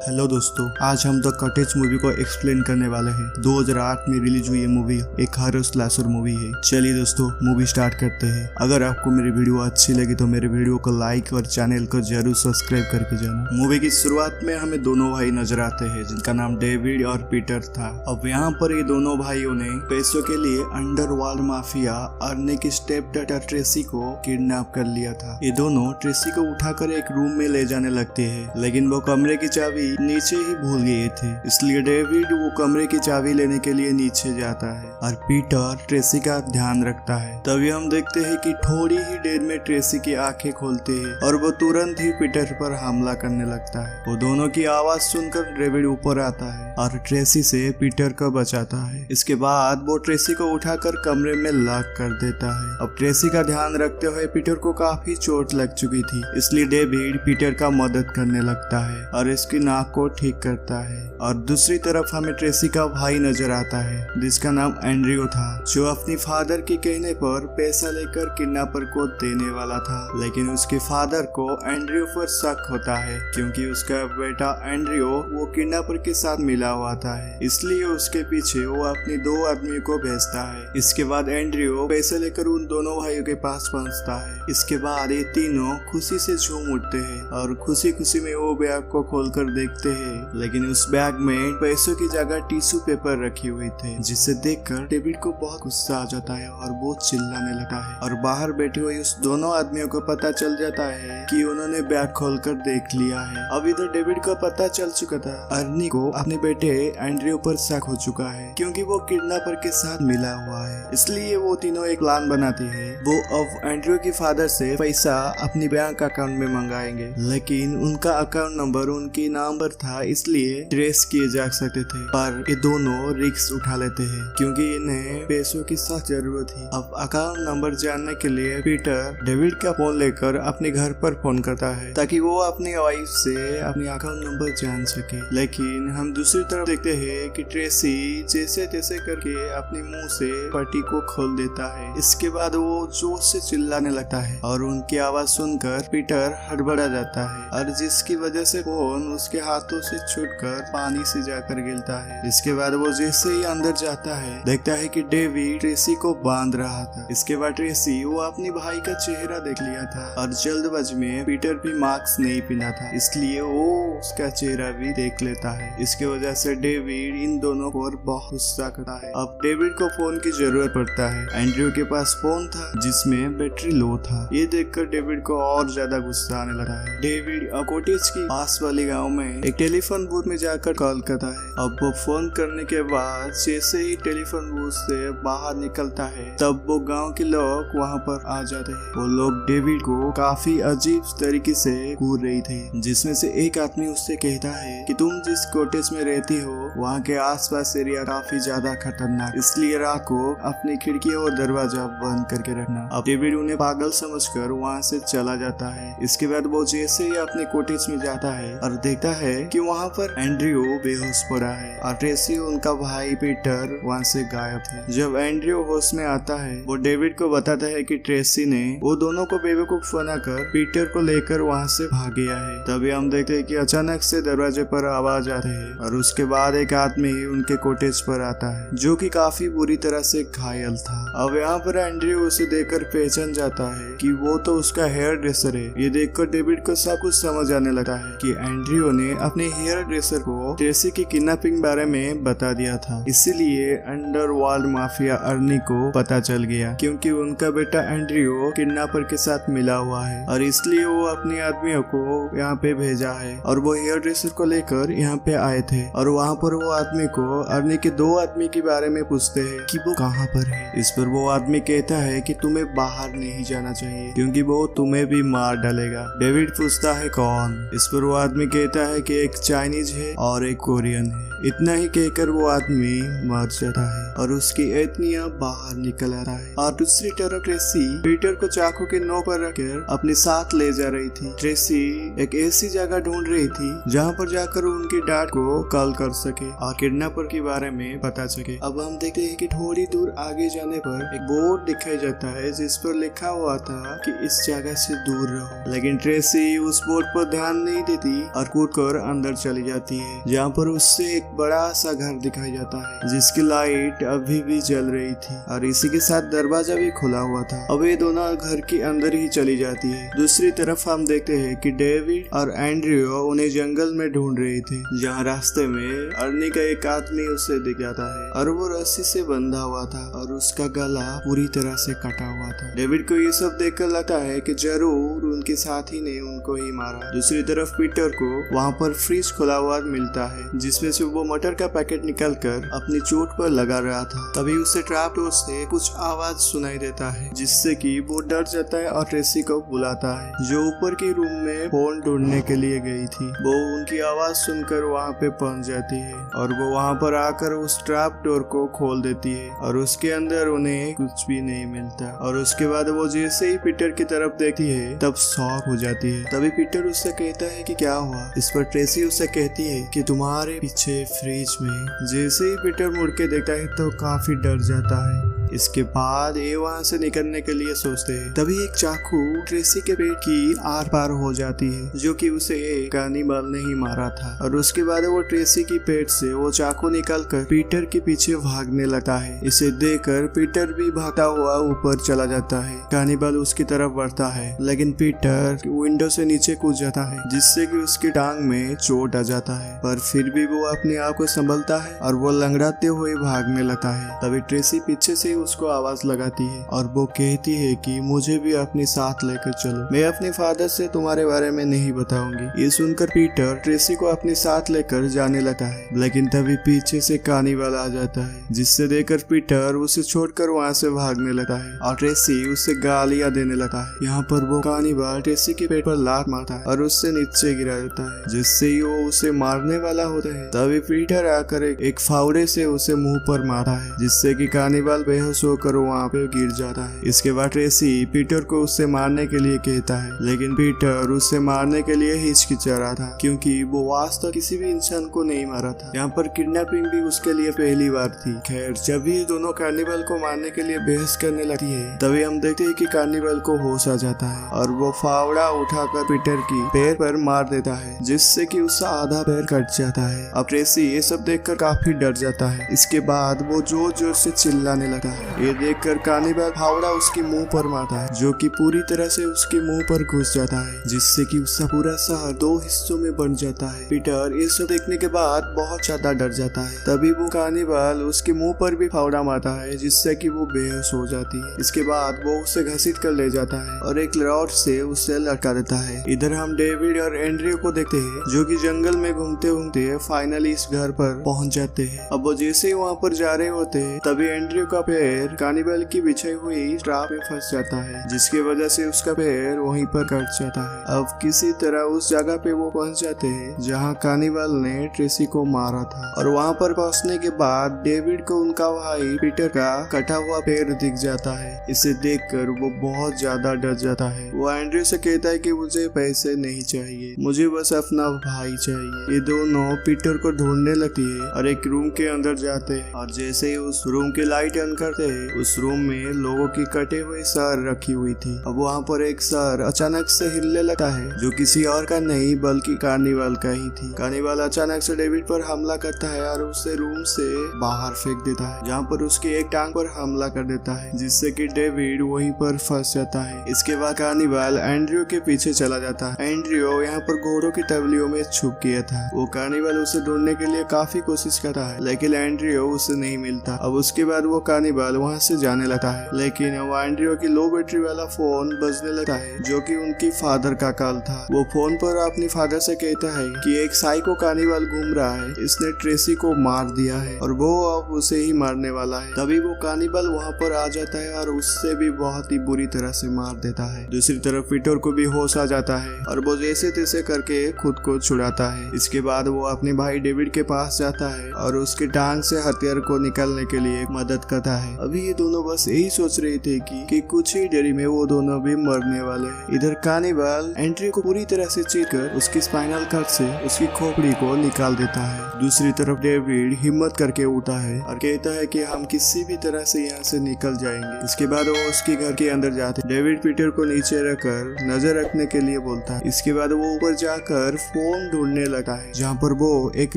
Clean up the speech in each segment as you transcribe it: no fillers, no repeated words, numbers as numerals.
Hello दोस्तों, आज हम द कॉटेज मूवी को एक्सप्लेन करने वाले हैं। 2008 में रिलीज हुई ये मूवी एक हॉरर स्लैशर मूवी है। चलिए दोस्तों, मूवी स्टार्ट करते हैं। अगर आपको मेरी वीडियो अच्छी लगी तो मेरे वीडियो को लाइक और चैनल को जरूर सब्सक्राइब करके जाना। मूवी की शुरुआत में हमें दोनों भाई नजर आते हैं जिनका नाम डेविड और पीटर था। अब यहाँ पर ये दोनों भाइयों ने पैसों के लिए अंडरवर्ल्ड माफिया अर्नी की स्टेप डॉटर ट्रेसी को किडनैप कर लिया था। ये दोनों ट्रेसी को उठाकर एक रूम में ले जाने लगते हैं, लेकिन वो कमरे की चाबी नीचे ही भूल गए थे। इसलिए डेविड वो कमरे की चाबी लेने के लिए नीचे जाता है और पीटर ट्रेसी का ध्यान रखता है। तभी हम देखते हैं कि थोड़ी ही देर में ट्रेसी की आंखें खोलते हैं और वो तुरंत ही पीटर पर हमला करने लगता है। वो दोनों की आवाज सुनकर डेविड ऊपर आता है और ट्रेसी से पीटर को बचाता है। इसके बाद वो ट्रेसी को उठाकर कमरे में लॉक कर देता है। अब ट्रेसी का ध्यान रखते हुए पीटर को काफी चोट लग चुकी थी, इसलिए डेविड पीटर का मदद करने लगता है और इसकी नाक को ठीक करता है। और दूसरी तरफ हमें ट्रेसी का भाई नजर आता है जिसका नाम एंड्रियो था, जो अपनी फादर के कहने पर पैसा लेकर किडनैपर को देने वाला था। लेकिन उसके फादर को एंड्रियो पर शक होता है क्योंकि उसका बेटा एंड्रियो वो किडनैपर के साथ मिला हुआ था, इसलिए उसके पीछे वो अपने दो आदमियों को भेजता है। इसके बाद एंड्रियो पैसे लेकर उन दोनों भाइयों के पास पहुंचता है। इसके बाद ये तीनों खुशी से झूम उठते हैं और खुशी खुशी में वो बैग को खोलकर देखते हैं, लेकिन उस बैग में पैसों की जगह टिश्यू पेपर रखी हुई थे, जिसे देखकर डेविड को बहुत गुस्सा आ जाता है और वो चिल्लाने लगता है। और बाहर बैठे हुए उस दोनों आदमियों को पता चल जाता है कि उन्होंने बैग खोलकर देख लिया है। अब इधर डेविड को पता चल चुका था अर्नी को अपने बेटे एंड्रियो पर शक हो चुका है क्योंकि वो किडनैपर के साथ मिला हुआ है। इसलिए वो तीनों एक प्लान बनाते हैं। वो अब एंड्रियो के फादर से पैसा अपनी बैंक अकाउंट में मंगाएंगे, लेकिन उनका अकाउंट नंबर उनके नाम पर था, इसलिए ट्रेस किए जा सकते थे। पर ये दोनों रिस्क उठा लेते हैं क्योंकि इन्हें पैसों की सख्त जरूरत थी। अब अकाउंट नंबर जानने के लिए पीटर डेविड का फोन लेकर अपने घर पर फोन करता है ताकि वो अपनी वाइफ से अपने अकाउंट नंबर जान सके। लेकिन हम दूसरी तरफ देखते हैं कि ट्रेसी जैसे तैसे करके अपने मुंह से पट्टी को खोल देता है। इसके बाद वो जोर से चिल्लाने लगता है और उनकी आवाज सुनकर पीटर हड़बड़ा जाता है और जिसकी वजह से फोन उसके हाथों से छूटकर पानी से जाकर गिरता है। इसके बाद वो जैसे ही अंदर जाता है देखता है कि डेविड ट्रेसी को बांध रहा था। इसके बाद ट्रेसी वो अपने भाई का चेहरा देख लिया था और जल्दबाजी में पीटर भी मास्क नहीं पहना था, इसलिए वो उसका चेहरा भी देख लेता है। इसकी वजह से डेविड इन दोनों पर बहुत गुस्सा करता है। अब डेविड को फोन की जरूरत पड़ता है। एंड्रियो के पास फोन था जिसमें बैटरी लो था। ये देखकर डेविड को और ज्यादा गुस्सा आने लगा है। डेविड कॉटेज की पास वाले गाँव में एक टेलीफोन बूथ में जाकर कॉल करता है। अब वो फोन करने के बाद जैसे ही टेलीफोन बूथ से बाहर निकलता है तब वो गांव के लोग वहां पर आ जाते हैं। वो लोग डेविड को काफी अजीब तरीके से घूर रही थे, जिसमें से एक आदमी उससे कहता है कि तुम जिस कॉटेज में रहती हो वहाँ के आसपास एरिया काफी ज्यादा खतरनाक, इसलिए रात को अपनी खिड़की और दरवाजा बंद करके रखना। अब डेविड उन्हें पागल समझकर वहाँ से चला जाता है। इसके बाद वो जैसे ही अपने कॉटेज में जाता है और देखता है कि वहाँ पर एंड्रियो बेहोश पड़ा है और ट्रेसी उनका भाई पीटर वहाँ से गायब है। जब एंड्रियो होश में आता है वो डेविड को बताता है कि ट्रेसी ने वो दोनों को बेवकूफ बनाकर पीटर को लेकर वहाँ से भाग गया है। तभी हम देखते हैं कि अचानक से दरवाजे पर आवाज आती है और उसके बाद एक आदमी उनके कॉटेज पर आता है जो कि काफी बुरी तरह से घायल था। अब यहाँ पर एंड्रियो उसे देखकर पहचान जाता है कि वो तो उसका हेयर ड्रेसर है। ये देखकर डेविड को सब कुछ समझ आने लगा है कि एंड्रियो ने अपने हेयर ड्रेसर को ट्रेसी की किडनैपिंग बारे में बता दिया था, इसीलिए अंडरवर्ल्ड माफिया अर्नी को पता चल गया क्योंकि उनका बेटा एंड्रियो किडनैपर के साथ मिला हुआ है और इसलिए वो अपने आदमियों को यहाँ पे भेजा है। और वो हेयर ड्रेसर को लेकर यहाँ पे आए थे और वहाँ पर वो आदमी को अर्नी के दो आदमी के बारे में पूछते हैं कि वो कहाँ पर है। इस पर वो आदमी कहता है कि तुम्हें बाहर नहीं जाना चाहिए क्योंकि वो तुम्हें भी मार डालेगा। डेविड पूछता है कौन। इस पर वो आदमी कहता है कि एक चाइनीज है और एक कोरियन है। इतना ही कहकर वो आदमी मर जाता है और उसकी एतनिया बाहर निकल आता है। और दूसरी तरफ ट्रेसी पीटर को चाकू के नोक पर रखकर अपने साथ ले जा रही थी। ट्रेसी एक ऐसी जगह ढूंढ रही थी जहाँ पर जाकर उनकी डैड को कॉल कर सके और किडनैपर के बारे में पता सके। अब हम देखते हैं कि थोड़ी दूर आगे जाने पर एक बोर्ड दिखाई जाता है जिस पर लिखा हुआ था कि इस जगह से दूर रहो, लेकिन ट्रेसी उस बोर्ड पर ध्यान नहीं देती और कूदकर अंदर चली जाती है, जहाँ पर उससे एक बड़ा सा घर दिखाई जाता है जिसकी लाइट अभी भी जल रही थी और इसी के साथ दरवाजा भी खुला हुआ था। अब ये दोनों घर के अंदर ही चली जाती है। दूसरी तरफ हम देखते हैं कि डेविड और एंड्रियो उन्हें जंगल में ढूंढ रहे थे, जहाँ रास्ते में अर्नी का एक आदमी उसे दिख जाता है और वो रस्सी से बंधा हुआ था और उसका गला पूरी तरह से कटा हुआ था। डेविड को ये सब देखकर लगता है कि जरूर उनके साथी ने उनको ही मारा। दूसरी तरफ पीटर को वहाँ पर फ्रिज खुला हुआ मिलता है जिसमें से वो मटर का पैकेट निकालकर अपनी चोट पर लगा रहा था। तभी उसे ट्रैप डोर से कुछ आवाज सुनाई देता है जिससे कि वो डर जाता है और ट्रेसी को बुलाता है जो ऊपर के रूम में फोन ढूंढने के लिए गई थी। वो उनकी आवाज सुनकर वहाँ पे पहुंच जाती है और वो वहाँ पर आकर उस ट्रैप डोर को खोल देती है और उसके अंदर उन्हें कुछ भी नहीं मिलता। और उसके बाद वो जैसे ही पीटर की तरफ देखती है तब शॉक हो जाती है। तभी पीटर उससे कहता है कि क्या हुआ। इस पर ट्रेसी उससे कहती है कि तुम्हारे पीछे फ्रिज में। जैसे ही पीटर मुड़ के देखता है तो काफी डर जाता है। इसके बाद ये वहाँ से निकलने के लिए सोचते हैं। तभी एक चाकू ट्रेसी के पेट की आर पार हो जाती है जो कि उसे एक कानीबल ने ही मारा था। और उसके बाद वो ट्रेसी की पेट से वो चाकू निकालकर पीटर के पीछे भागने लगता है। इसे देखकर पीटर भी भागता हुआ ऊपर चला जाता है। कानीबल उसकी तरफ बढ़ता है लेकिन पीटर विंडो से नीचे कूद जाता है जिससे कि उसकी टांग में चोट आ जाता है, पर फिर भी वो अपने आप को संभलता है और वो लंगड़ाते हुए भागने लगता है। तभी ट्रेसी पीछे से उसको आवाज लगाती है और वो कहती है कि मुझे भी अपने साथ लेकर चलो, मैं अपने फादर से तुम्हारे बारे में नहीं बताऊंगी। ये सुनकर पीटर ट्रेसी को अपने साथ लेकर जाने लगा है, लेकिन तभी पीछे से कानीबल आ जाता है जिससे देखकर पीटर उसे छोड़कर वहाँ से भागने लगा है और ट्रेसी उसे गालियां देने लगा है। यहाँ पर वो कानीबल ट्रेसी के पेट पर लात मारता है और उससे नीचे गिरा देता है जिससे वो उसे मारने वाला होता है। तभी पीटर आकर एक फावड़े से उसे मुंह पर मारता है जिससे कि कानीबल बेहोश होकर वहाँ पे गिर जाता है। इसके बाद ट्रेसी पीटर को उससे मारने के लिए कहता है, लेकिन पीटर उससे मारने के लिए हिचकिचा रहा था क्योंकि वो वास्तव किसी भी इंसान को नहीं मारा था। यहाँ पर किडनैपिंग भी उसके लिए पहली बार थी। खैर, जब ये दोनों कार्निवल को मारने के लिए बहस करने लगती है तभी हम देखते हैं कि कार्निवल को होश आ जाता है और वो फावड़ा उठाकर पीटर की पैर पर मार देता है जिससे कि उसका आधा पैर कट जाता है। अब ट्रेसी ये सब देखकर काफी डर जाता है। इसके बाद वो जोर जोर से चिल्लाने लगा है। ये देखकर कार्निवल फावड़ा उसके मुंह पर मारता है जो कि पूरी तरह से उसके मुंह पर घुस जाता है जिससे कि उसका पूरा शहर 2 हिस्सों में बन जाता है। पीटर ये सब देखने के बाद बहुत ज्यादा डर जाता है। तभी वो कार्निवल उसके मुंह पर भी फावड़ा मारता है जिससे कि वो बेहोश हो जाती है। इसके बाद वो उसे घसीट कर ले जाता है और एक रॉड से उसे लटका देता है। इधर हम डेविड और एंड्रियो को देखते हैं जो कि जंगल में घूमते घूमते फाइनली इस घर पर पहुंच जाते हैं। अब वो जैसे ही वहाँ पर जा रहे होते हैं तभी एंड्रियो का पैर कार्निवल की बिछाई हुई ट्रैप में फंस जाता है जिसकी वजह से उसका पैर वहीं पर कट जाता है। अब किसी तरह उस जगह पे वो पहुंच जाते हैं जहाँ कार्निवल ने ट्रेसी को मारा था और वहाँ पर पहुंचने के बाद डेविड को उनका भाई पीटर का कटा हुआ पैर दिख जाता है। इसे देखकर वो बहुत ज्यादा डर जाता है। वो एंड्रियो से कहता है कि मुझे पैसे नहीं चाहिए, मुझे बस अपना भाई चाहिए। ये दोनों पीटर को ढूंढने लगती है और एक रूम के अंदर जाते हैं और जैसे ही उस रूम की लाइट ऑन करते हैं उस रूम में लोगों की कटे हुए सर रखी हुई थी। अब वहाँ पर एक सर अचानक से हिलने लगता है जो किसी और का नहीं बल्कि कार्निवल का ही थी। कार्निवल अचानक से डेविड पर हमला करता है और उसे रूम से बाहर फेंक देता है जहाँ पर उसकी एक टांग पर हमला कर देता है जिससे कि डेविड वहीं पर फंस जाता है। इसके बाद कार्निवल एंड्रियो के पीछे चला जाता है। एंड्रियो यहाँ पर घोड़ों की टवलियों में छुप गया था। वो कार्निवल उसे ढूंढने के लिए काफी कोशिश करता है लेकिन एंड्रियो उसे नहीं मिलता। अब उसके बाद वो कार्निवल कार्निवल वहाँ से जाने लगता है, लेकिन वो एंड्रियो की लो बैटरी वाला फोन बजने लगता है जो कि उनकी फादर का कॉल था। वो फोन पर अपनी फादर से कहता है कि एक साइको कार्निवल घूम रहा है, इसने ट्रेसी को मार दिया है और वो अब उसे ही मारने वाला है। तभी वो कार्निवल वहाँ पर आ जाता है और उससे भी बहुत ही बुरी तरह से मार देता है। दूसरी तरफ पीटर को भी होश आ जाता है और वो जैसे तैसे करके खुद को छुड़ाता है। इसके बाद वो अपने भाई डेविड के पास जाता है और उसके टांग से हथियार को निकालने के लिए मदद करता है। अभी ये दोनों बस यही सोच रहे थे कि कुछ ही देरी में वो दोनों भी मरने वाले हैं। इधर कार्निवल एंड्रियो को पूरी तरह से चीरकर उसकी स्पाइनल कॉर्ड से उसकी खोपड़ी को निकाल देता है। दूसरी तरफ डेविड हिम्मत करके उठता है और कहता है कि हम किसी भी तरह से यहाँ से निकल जाएंगे। इसके बाद वो उसके घर के अंदर जाते हैं। डेविड पीटर को नीचे रखकर नजर रखने के लिए बोलता है। इसके बाद वो ऊपर जाकर फोन ढूंढने लगा है, जहाँ पर वो एक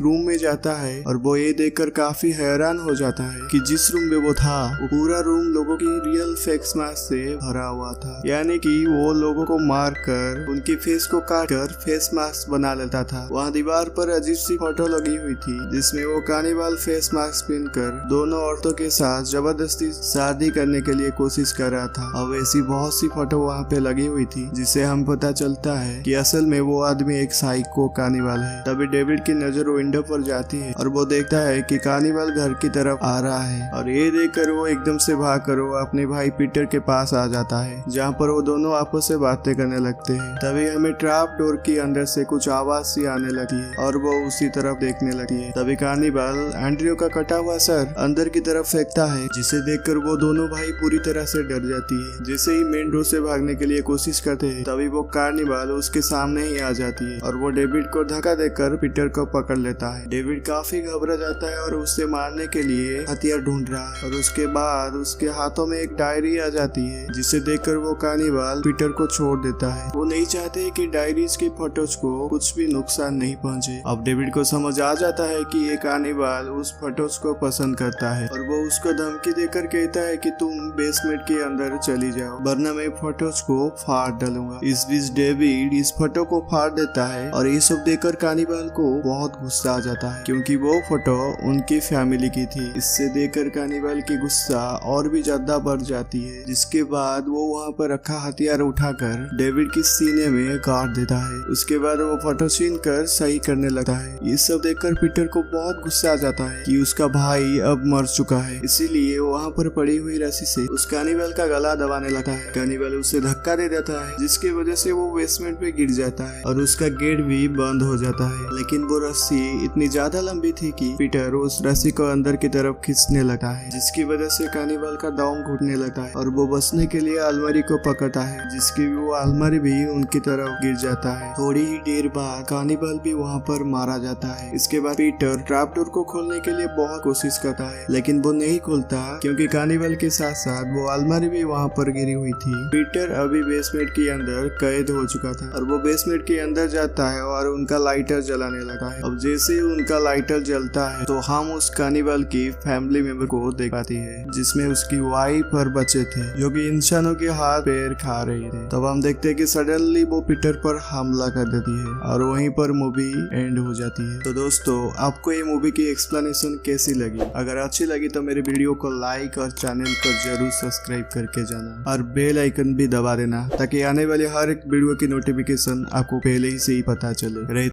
रूम में जाता है और वो ये देखकर काफी हैरान हो जाता है कि जिस रूम में वो था वो पूरा रूम लोगों की रियल फेस मास्क से भरा हुआ था। यानी कि वो लोगों को मार कर उनकी फेस को काट कर फेस मास्क बना लेता था। वहाँ दीवार पर अजीब सी फोटो लगी हुई थी जिसमें वो कार्निवल फेस मास्क पहनकर दोनों औरतों के साथ जबरदस्ती शादी करने के लिए कोशिश कर रहा था। अब ऐसी बहुत सी फोटो वहाँ पे लगी हुई थी जिससे हम पता चलता है कि असल में वो आदमी एक साइको कार्निवल है। तभी डेविड की नजर विंडो पर जाती है और वो देखता है कि कार्निवल घर की तरफ आ रहा है और ये देखकर वो एकदम से भागकर वो अपने भाई पीटर के पास आ जाता है, जहाँ पर वो दोनों आपस से बातें करने लगते हैं। तभी हमें ट्रैप डोर के अंदर से कुछ आवाज सी आने लगी है और वो उसी तरफ देखने लगी है। तभी कार्निवल एंड्रियो का कटा हुआ सर अंदर की तरफ फेंकता है, जिसे देखकर वो दोनों भाई पूरी तरह से डर जाती है। जैसे ही मेन डोर से भागने के लिए कोशिश करते हैं तभी वो कार्निवल उसके सामने ही आ जाती है और वो डेविड को धक्का देकर पीटर को पकड़ लेता है। डेविड काफी घबरा जाता है और उसे मारने के लिए हथियार ढूंढ रहा है और उसके बाद उसके हाथों में एक डायरी आ जाती है, जिसे देखकर वो कार्निवल पीटर को छोड़ देता है। वो नहीं चाहते कि डायरीज की फोटोज को कुछ भी नुकसान नहीं पहुंचे। अब डेविड को समझ आ जाता है कि ये कार्निवल उस फोटोज को पसंद करता है और वो उसको धमकी देकर कहता है कि तुम बेसमेंट के अंदर चली जाओ वरना मैं फोटोज को फाड़ डालूंगा। इस बीच डेविड इस फोटो को फाड़ देता है और ये सब देखकर कार्निवल को बहुत गुस्सा आ जाता है क्योंकि वो फोटो उनकी फैमिली की थी। इससे देखकर कार्निवल की गुस्सा और भी ज्यादा बढ़ जाती है, जिसके बाद वो वहाँ पर रखा हथियार उठाकर डेविड की सीने में गाड़ देता है। उसके बाद वो फोटो छीन कर सही करने लगता है। ये सब देखकर पीटर को बहुत गुस्सा आ जाता है कि उसका भाई अब मर चुका है, इसीलिए वो वहाँ पर पड़ी हुई रस्सी से उस कार्निवल का गला दबाने लगता है। कार्निवल उसे धक्का दे देता है जिसकी वजह से वो बेसमेंट पे गिर जाता है और उसका गेट भी बंद हो जाता है। लेकिन वो रस्सी इतनी ज्यादा लंबी थी कि पीटर उस रस्सी को अंदर की तरफ खींचने लगता है, जिसकी वजह से कार्निवल का दम घुटने लगता है और वो बचने के लिए अलमारी को पकड़ता है, जिसकी वो अलमारी भी उनकी तरफ गिर जाता है। थोड़ी ही देर बाद कार्निवल भी वहाँ पर मारा जाता है। इसके बाद पीटर ट्रैप डोर को खोलने के लिए बहुत कोशिश करता है लेकिन वो नहीं खुलता क्योंकि कार्निवल के साथ साथ वो अलमारी भी वहाँ पर गिरी हुई थी। पीटर अभी बेसमेंट के अंदर कैद हो चुका था और वो बेसमेंट के अंदर जाता है और उनका लाइटर जलाने लगा है। अब जैसे ही उनका लाइटर जलता है तो हम उस कार्निवल की फैमिली मेंबर को देख पाते हैं, जिसमें उसकी वाइफ और बच्चे थे जो कि इंसानों के हाथ पैर खा रहे थे। तब हम देखते हैं कि सडनली वो पीटर पर हमला कर देती है और वहीं पर मूवी एंड हो जाती है। तो दोस्तों, आपको ये मूवी की एक्सप्लेनेशन कैसी लगी? अगर अच्छी लगी तो मेरे वीडियो को लाइक और चैनल को जरूर सब्सक्राइब करके जाना और बेल आइकन भी दबा देना ताकि आने वाले हर एक वीडियो की नोटिफिकेशन आपको पहले ही से ही पता चले।